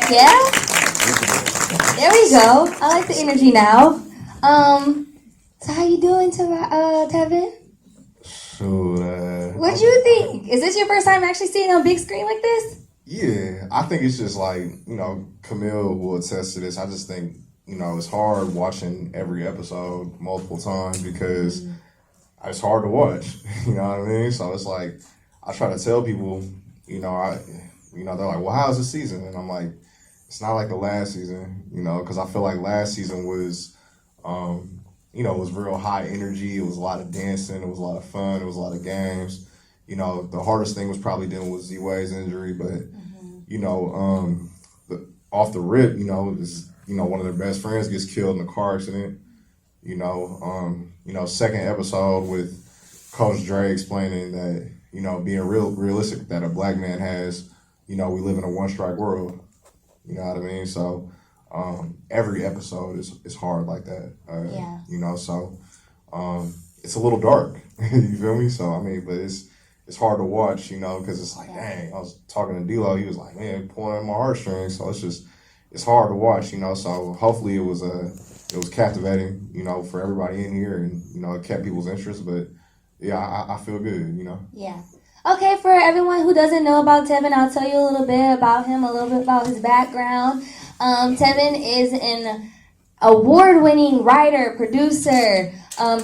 Yeah? There we go. I like the energy now. So how you doing, Tevin? Shoot, What'd you think? Is this your first time actually seeing on big screen like this? Yeah, I think it's just like, Camille will attest to this. I just think, it's hard watching every episode multiple times because it's hard to watch. You know what I mean? So it's like, I try to tell people, they're like, well, how's the season? And I'm like, it's not like the last season, because I feel like last season was, it was real high energy. It was a lot of dancing. It was a lot of fun. It was a lot of games. The hardest thing was probably dealing with Z-Way's injury, but, off the rip, one of their best friends gets killed in a car accident. Second episode with Coach Dre explaining that, being realistic that a black man has, we live in a one-strike world. You know what I mean? So every episode is hard like that. So it's a little dark. You feel me? So, but it's hard to watch, because it's like, dang, I was talking to D-Lo, he was like, man, pulling at my heartstrings. So it's hard to watch, so hopefully it was captivating, for everybody in here, and, it kept people's interest, but yeah, I feel good, Yeah. Okay, for everyone who doesn't know about Tevin, I'll tell you a little bit about him, a little bit about his background. Tevin is an award-winning writer, producer,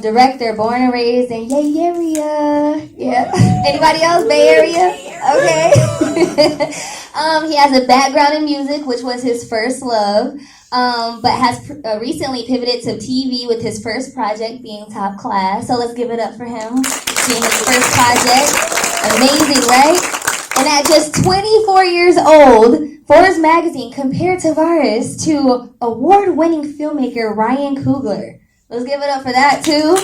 director, born and raised in Bay Area. Yeah. Anybody else? Bay Area? Okay. He has a background in music, which was his first love, but has recently pivoted to TV with his first project being Top Class. So let's give it up for him being his first project. Amazing, right? And at just 24 years old, Forbes magazine compared Tavares to award-winning filmmaker Ryan Coogler. Let's give it up for that, too.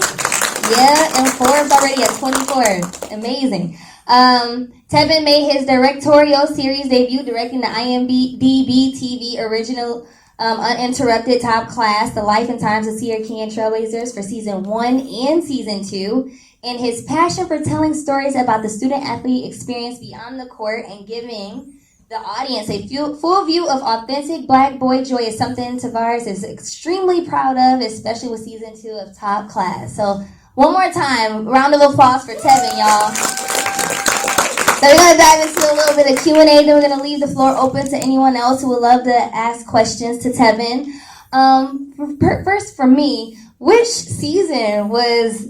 Yeah, and Forbes already at 24. Amazing. Tevin made his directorial series debut directing the IMDb TV original Uninterrupted Top Class, The Life and Times of Sierra King and Trailblazers for Season 1 and Season 2. And his passion for telling stories about the student-athlete experience beyond the court and giving the audience a full view of authentic Black boy joy is something Tavares is extremely proud of, especially with Season 2 of Top Class. So one more time, round of applause for Tevin, y'all. So we're going to dive into a little bit of Q&A, then we're going to leave the floor open to anyone else who would love to ask questions to Tevin. First, for me, which season was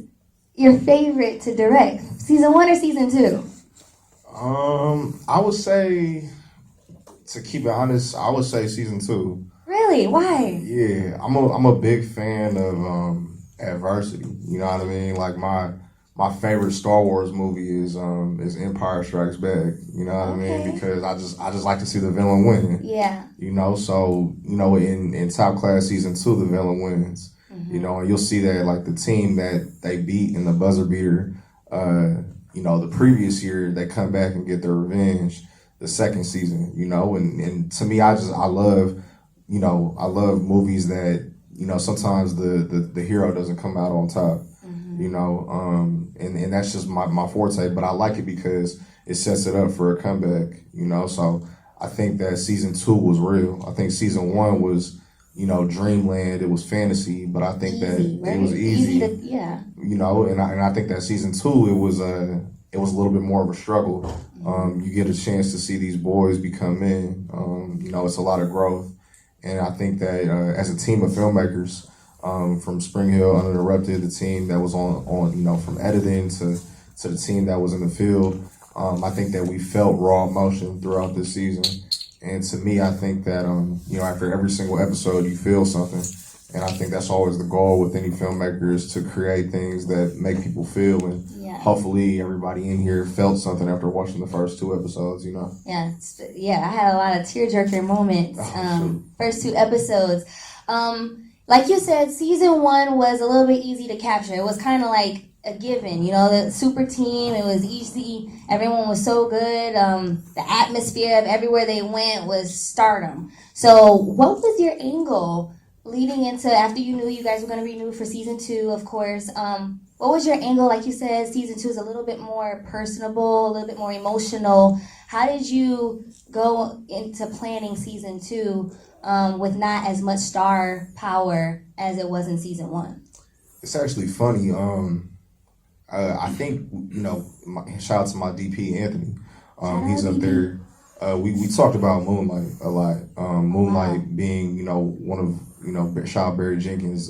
your favorite to direct? Season 1 or Season 2? I would say, to keep it honest, I would say Season 2. Really? Why? Yeah, I'm a big fan of adversity. You know what I mean? Like my favorite Star Wars movie is Empire Strikes Back. You know what I mean? Because I just like to see the villain win. Yeah. So in Top Class Season 2, the villain wins. Mm-hmm. And you'll see that like the team that they beat in the buzzer beater, the previous year, they come back and get their revenge the second season. And to me, I love movies that sometimes the hero doesn't come out on top. And that's just my forte, but I like it because it sets it up for a comeback, so I think that Season 2 was real. I think Season 1 was, dreamland, it was fantasy, but I think that it was easy and I think that Season 2, it was a little bit more of a struggle. You get a chance to see these boys become men. It's a lot of growth, and I think that as a team of filmmakers, from SpringHill, Uninterrupted, the team that was on from editing to the team that was in the field. I think that we felt raw emotion throughout this season. And to me, I think that, after every single episode, you feel something. And I think that's always the goal with any filmmaker, is to create things that make people feel. And hopefully everybody in here felt something after watching the first 2 episodes, Yeah, I had a lot of tearjerker moments, first 2 episodes. Like you said, Season 1 was a little bit easy to capture. It was kind of like a given, the super team. It was easy. Everyone was so good. The atmosphere of everywhere they went was stardom. So what was your angle leading into after you knew you guys were going to renew for season 2, of course, what was your angle? Like you said, season 2 is a little bit more personable, a little bit more emotional. How did you go into planning season 2 with not as much star power as it was in season 1? It's actually funny. I think, shout out to my DP, Anthony. He's up there. We talked about Moonlight a lot. Moonlight being, one of, shout out Barry Jenkins.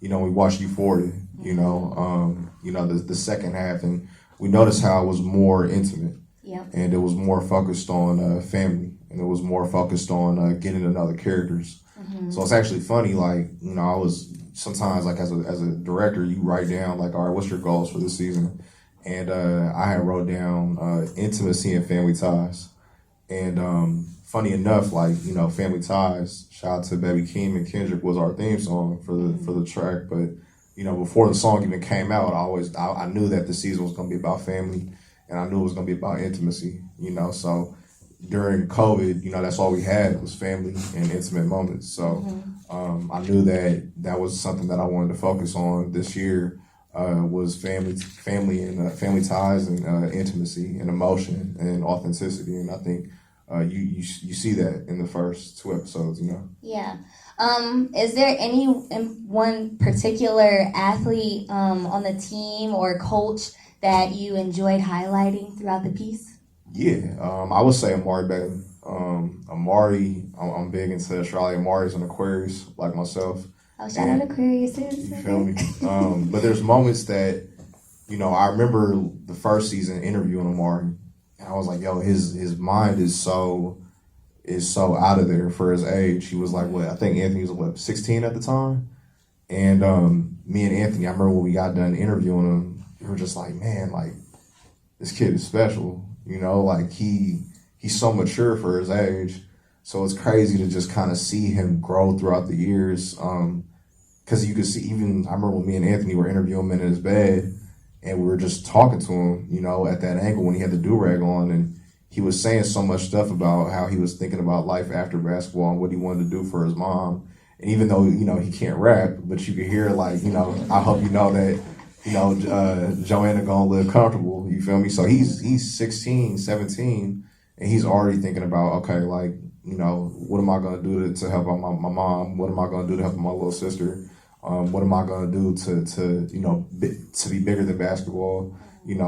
We watched Euphoria, the second half, and we noticed how it was more intimate. Yeah. And it was more focused on family, and it was more focused on getting to know the characters. Mm-hmm. So it's actually funny, I was sometimes, as a director, you write down, all right, what's your goals for this season? And I had wrote down intimacy and family ties. And funny enough, Family Ties, shout out to Baby Keem and Kendrick, was our theme song for the track. But before the song even came out, I knew that the season was going to be about family, and I knew it was going to be about intimacy. So during COVID, that's all we had was family and intimate moments. So I knew that was something that I wanted to focus on this year. Was family and family ties and intimacy and emotion and authenticity, and I think you see that in the first 2 episodes. Yeah. Is there any one particular athlete on the team or coach that you enjoyed highlighting throughout the piece? Yeah, I would say Amari Bailey. Amari, I'm big into astrology. Amari's an Aquarius like myself. Oh, shout out Aquarius. You feel me? But there's moments that, I remember the first season interviewing Amari, and I was like, yo, his mind is so out of there for his age. He was like, I think Anthony was 16 at the time. And me and Anthony, I remember when we got done interviewing him, we were just like, man, this kid is special. He's so mature for his age. So it's crazy to just kind of see him grow throughout the years. Because you could see, even, I remember when me and Anthony were interviewing him in his bed, and we were just talking to him, at that angle when he had the do-rag on, and he was saying so much stuff about how he was thinking about life after basketball and what he wanted to do for his mom. And even though, he can't rap, but you could hear, I hope you know that, Joanna gonna live comfortable, you feel me? So he's 16, 17, and he's already thinking about, okay, what am I going to do to help out my mom? What am I going to do to help my little sister? What am I going to do to be bigger than basketball?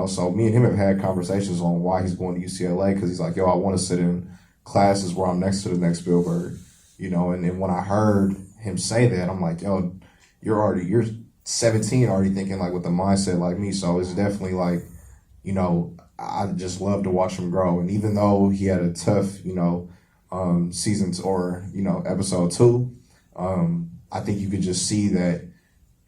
So me and him have had conversations on why he's going to UCLA, because he's like, yo, I want to sit in classes where I'm next to the next Spielberg, and then when I heard him say that, I'm like, yo, you're 17 already thinking with the mindset like me. So it's definitely I just love to watch him grow. And even though he had a tough, seasons or episode 2, I think you could just see that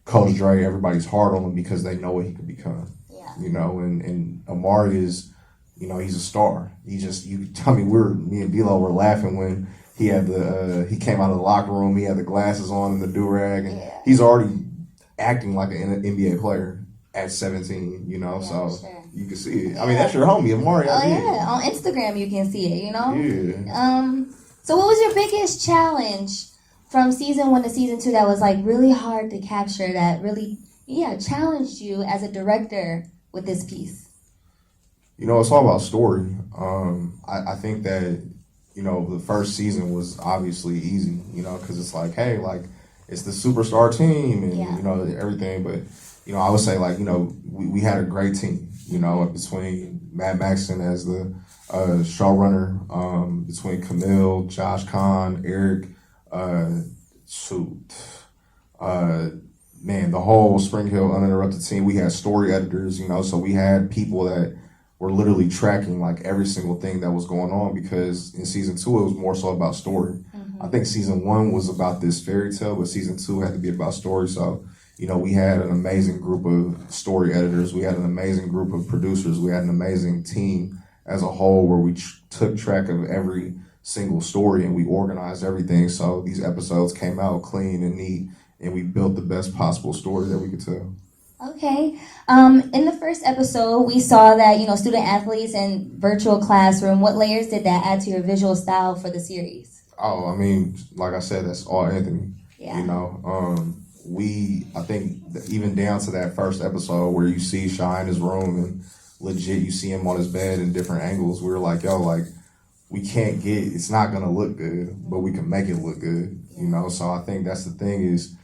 Coach Dre, everybody's hard on him because they know what he could become. Yeah. And Amari is, he's a star. Me and D-Lo were laughing when he had he came out of the locker room, he had the glasses on and the do-rag, and he's already acting like an NBA player at 17, so sure. You can see it. I mean, that's your homie, Amari. Oh, yeah. On Instagram, you can see it, Yeah. So what was your biggest challenge from season 1 to season 2 that was, really hard to capture, that really, challenged you as a director with this piece? It's all about story. I think that, the first season was obviously easy, because it's hey, it's the superstar team and, everything. But, I would say, we had a great team, between Matt Maxson as the showrunner, between Camille, Josh Kahn, Eric, the whole SpringHill Uninterrupted team. We had story editors, so we had people that were literally tracking every single thing that was going on, because in season 2 it was more so about story. Mm-hmm. I think season 1 was about this fairy tale, but season 2 had to be about story. So, we had an amazing group of story editors. We had an amazing group of producers. We had an amazing team as a whole where we took track of every single story and we organized everything. So these episodes came out clean and neat, and we built the best possible story that we could tell. Okay. In the first episode, we saw that, student athletes in virtual classroom. What layers did that add to your visual style for the series? Oh, I mean, like I said, that's all Anthony. Yeah. You know, I think even down to that first episode where you see Shy in his room and legit you see him on his bed in different angles, we were like, yo, like, we can't it's not gonna look good, but we can make it look good, you know? So I think that's the thing is,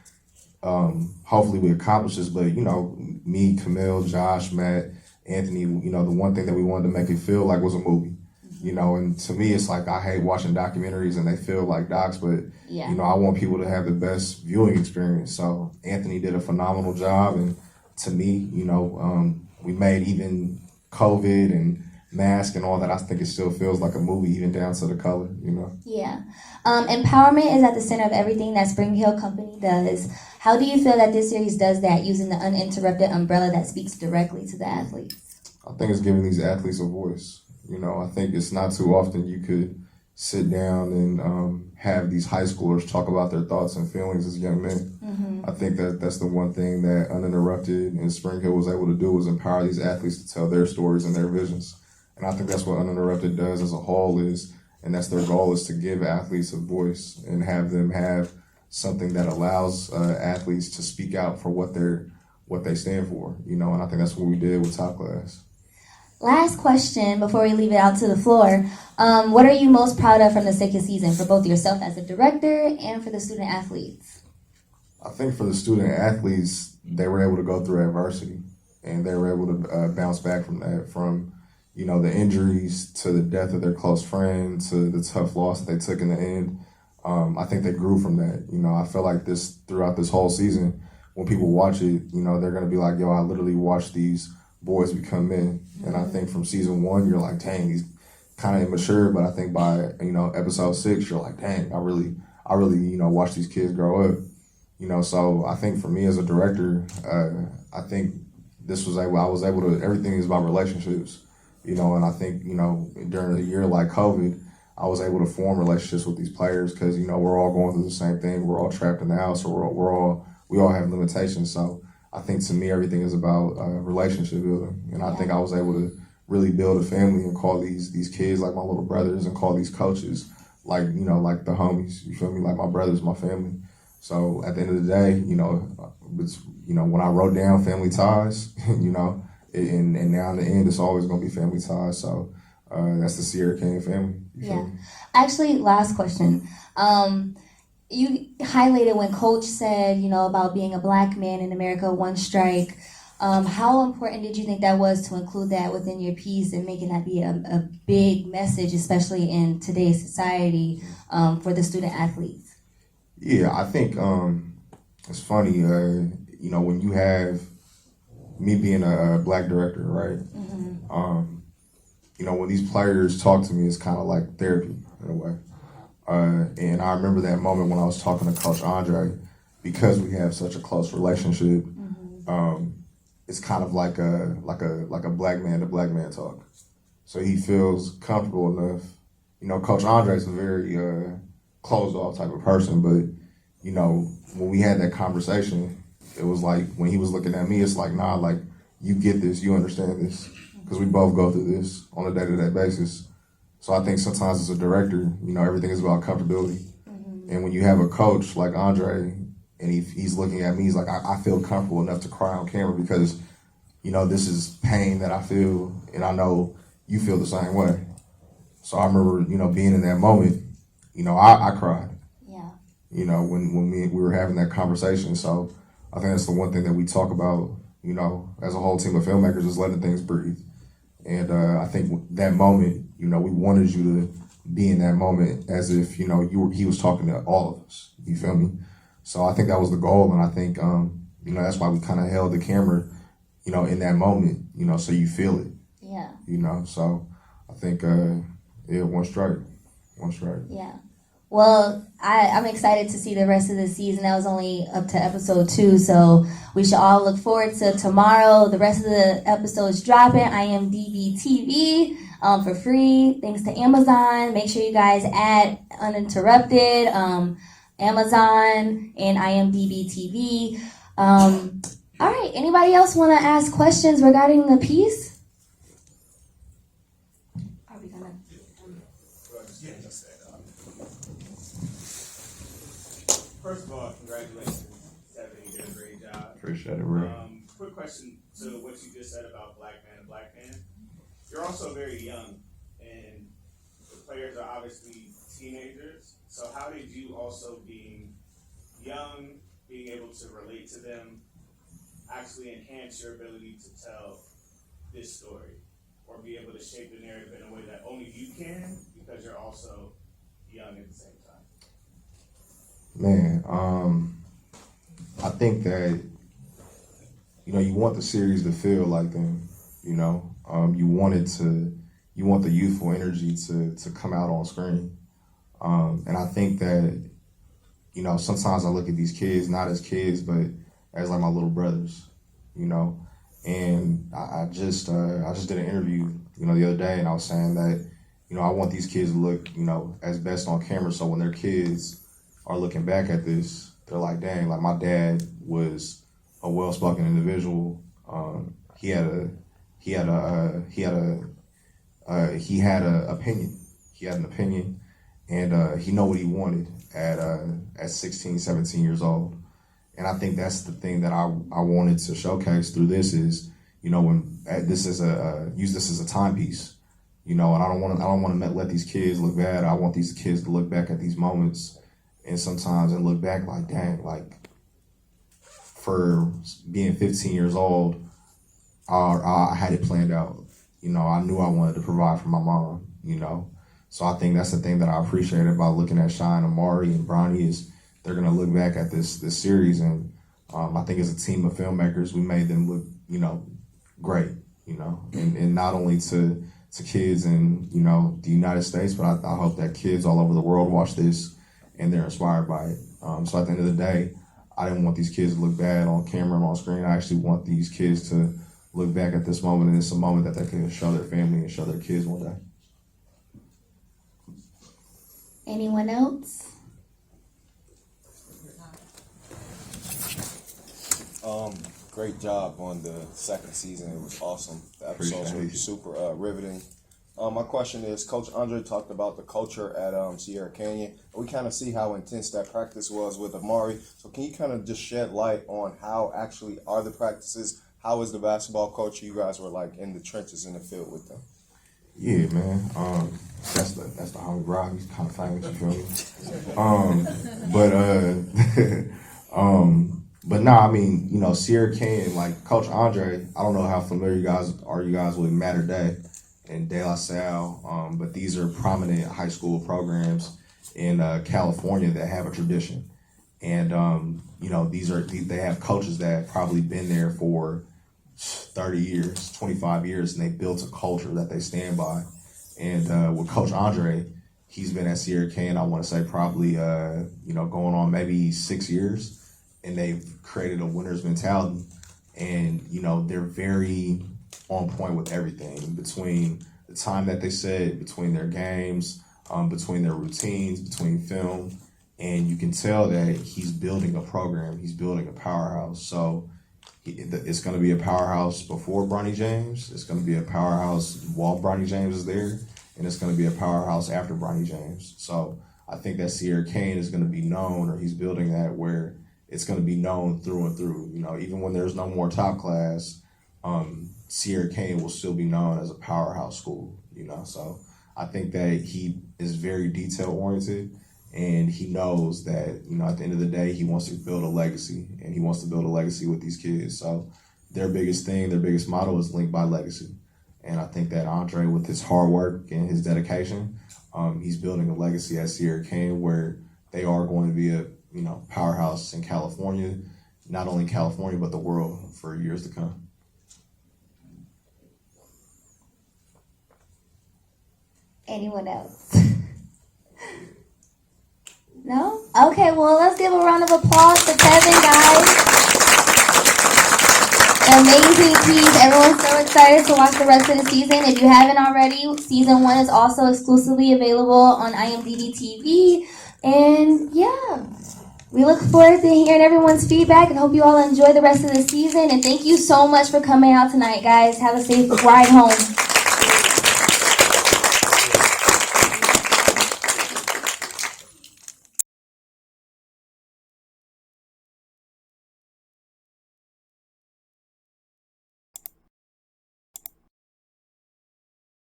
hopefully we accomplish this, but you know, me, Camille, Josh, Matt, Anthony, you know, the one thing that we wanted to make it feel like was a movie. You know, and to me, it's like I hate watching documentaries and they feel like docs, but you know, I want people to have the best viewing experience. So Anthony did a phenomenal job, and to me, you know, we made even COVID and mask and all that. I think it still feels like a movie, even down to the color. You know. Yeah, empowerment is at the center of everything that SpringHill Company does. How do you feel that this series does that, using the uninterrupted umbrella that speaks directly to the athletes? I think it's giving these athletes a voice. You know, I think it's not too often you could sit down and have these high schoolers talk about their thoughts and feelings as young men. Mm-hmm. I think that's the one thing that Uninterrupted and SpringHill was able to do, was empower these athletes to tell their stories and their visions. And I think that's what Uninterrupted does as a whole and that's their goal, is to give athletes a voice and have them have something that allows athletes to speak out for what they stand for. You know, and I think that's what we did with Top Class. Last question before we leave it out to the floor. What are you most proud of from the second season, for both yourself as a director and for the student athletes? I think for the student athletes, they were able to go through adversity, and they were able to bounce back from that, from, you know, the injuries to the death of their close friend to the tough loss that they took in the end. I think they grew from that. You know, I feel like throughout this whole season, when people watch it, you know, they're going to be like, yo, I literally watched these boys become men. And I think from season 1, you're like, dang, he's kind of immature. But I think by, you know, episode 6, you're like, dang, I really, you know, watch these kids grow up. You know, so I think for me as a director, I think I was able to, everything is about relationships, you know, and I think, you know, during a year like COVID, I was able to form relationships with these players because, you know, we're all going through the same thing. We're all trapped in the house, or we all have limitations. So I think to me, everything is about relationship building. And I think I was able to really build a family and call these kids like my little brothers, and call these coaches like, you know, like the homies, you feel me? Like my brothers, my family. So at the end of the day, you know, when I wrote down family ties, you know, and now in the end, it's always going to be family ties. So that's the Sierra King family. Yeah. Actually, last question. You highlighted when Coach said, you know, about being a black man in America, one strike. How important did you think that was to include that within your piece and making that be a big message, especially in today's society, for the student athletes? Yeah, I think it's funny, you know, when you have me being a black director, right? Mm-hmm. You know, when these players talk to me, it's kind of like therapy in a way. And I remember that moment when I was talking to Coach Andre, because we have such a close relationship. Mm-hmm. It's kind of like a black man to black man talk. So he feels comfortable enough. You know, Coach Andre's a very closed off type of person, but you know, when we had that conversation, it was like when he was looking at me, it's like, nah, like you get this, you understand this, because we both go through this on a day-to-day basis. So I think sometimes as a director, you know, everything is about comfortability. Mm-hmm. And when you have a coach like Andre, and he's looking at me, he's like, I feel comfortable enough to cry on camera because, you know, this is pain that I feel, and I know you feel the same way. So I remember, you know, being in that moment, you know, I cried. Yeah. You know, when we were having that conversation. So I think that's the one thing that we talk about, you know, as a whole team of filmmakers, is letting things breathe. And I think that moment, you know, we wanted you to be in that moment as if, you know, he was talking to all of us. You feel me? So I think that was the goal, and I think, you know, that's why we kind of held the camera, you know, in that moment, you know, so you feel it. Yeah. You know, so I think, one strike. Yeah. Well, I'm excited to see the rest of the season. That was only up to episode 2, so we should all look forward to tomorrow. The rest of the episodes dropping. IMDb TV for free, thanks to Amazon. Make sure you guys add Uninterrupted, Amazon, and IMDb TV. All right, anybody else want to ask questions regarding the piece? Are we gonna? First of all, congratulations, Tevin. You did a great job. Appreciate it, bro. Quick question to what you just said about Black Man and Black Man. You're also very young, and the players are obviously teenagers. So how did you also, being young, being able to relate to them, actually enhance your ability to tell this story, or be able to shape the narrative in a way that only you can, because you're also young at the same time? Man, I think that, you want the series to feel like them, you want the youthful energy to come out on screen. And I think that, sometimes I look at these kids, not as kids, but as like my little brothers, and I just did an interview, the other day, and I was saying that, I want these kids to look, as best on camera. So when their kids are looking back at this, they're like, dang, like my dad was a well-spoken individual. He had an opinion. He had an opinion, and he know what he wanted at 16, 17 years old. And I think that's the thing that I wanted to showcase through this is, when use this as a timepiece, and I don't want to let these kids look bad. I want these kids to look back at these moments and look back like, dang, like for being 15 years old, I had it planned out. I knew I wanted to provide for my mom, So I think that's the thing that I appreciate about looking at Shyheim, Amari, and Bronny is they're going to look back at this series, and I think as a team of filmmakers, we made them look, great, and not only to kids in, the United States, but I hope that kids all over the world watch this and they're inspired by it. So at the end of the day, I didn't want these kids to look bad on camera and on screen. I actually want these kids to look back at this moment, and it's a moment that they can show their family and show their kids one day. Anyone else? Great job on the second season. It was awesome. The episodes were super riveting. My question is, Coach Andre talked about the culture at Sierra Canyon. We kind of see how intense that practice was with Amari. So can you kind of just shed light on how actually are the practices? How is the basketball culture? You guys were like in the trenches in the field with them. Yeah, man. That's the Hungry Rock. He's kind of famous, you feel me? But no, I mean, Sierra Canyon, like Coach Andre, I don't know how familiar you guys with Mater Dei and De La Salle, but these are prominent high school programs in California that have a tradition. And, they have coaches that have probably been there for 30 years, 25 years, and they built a culture that they stand by. And with Coach Andre, he's been at Sierra Canyon, I want to say probably, going on maybe 6 years. And they've created a winner's mentality, and they're very on point with everything between the time that they set, between their games, between their routines, between film, and you can tell that he's building a program, he's building a powerhouse. So it's going to be a powerhouse before Bronny James, it's going to be a powerhouse while Bronny James is there, and it's going to be a powerhouse after Bronny James. So I think that Sierra Canyon is going to be known, or he's building that where it's going to be known through and through. Even when there's no more top class, Sierra Canyon will still be known as a powerhouse school, So I think that he is very detail-oriented, and he knows that, at the end of the day, he wants to build a legacy, and he wants to build a legacy with these kids. So their biggest motto is linked by legacy. And I think that Andre, with his hard work and his dedication, he's building a legacy at Sierra Canyon where they are going to be a powerhouse in California, not only California, but the world for years to come. Anyone else? No? Okay, well, let's give a round of applause for Tevin, guys. An amazing team. Everyone's so excited to watch the rest of the season. If you haven't already, season 1 is also exclusively available on IMDb TV. And yeah, we look forward to hearing everyone's feedback and hope you all enjoy the rest of the season. And thank you so much for coming out tonight, guys. Have a safe ride home.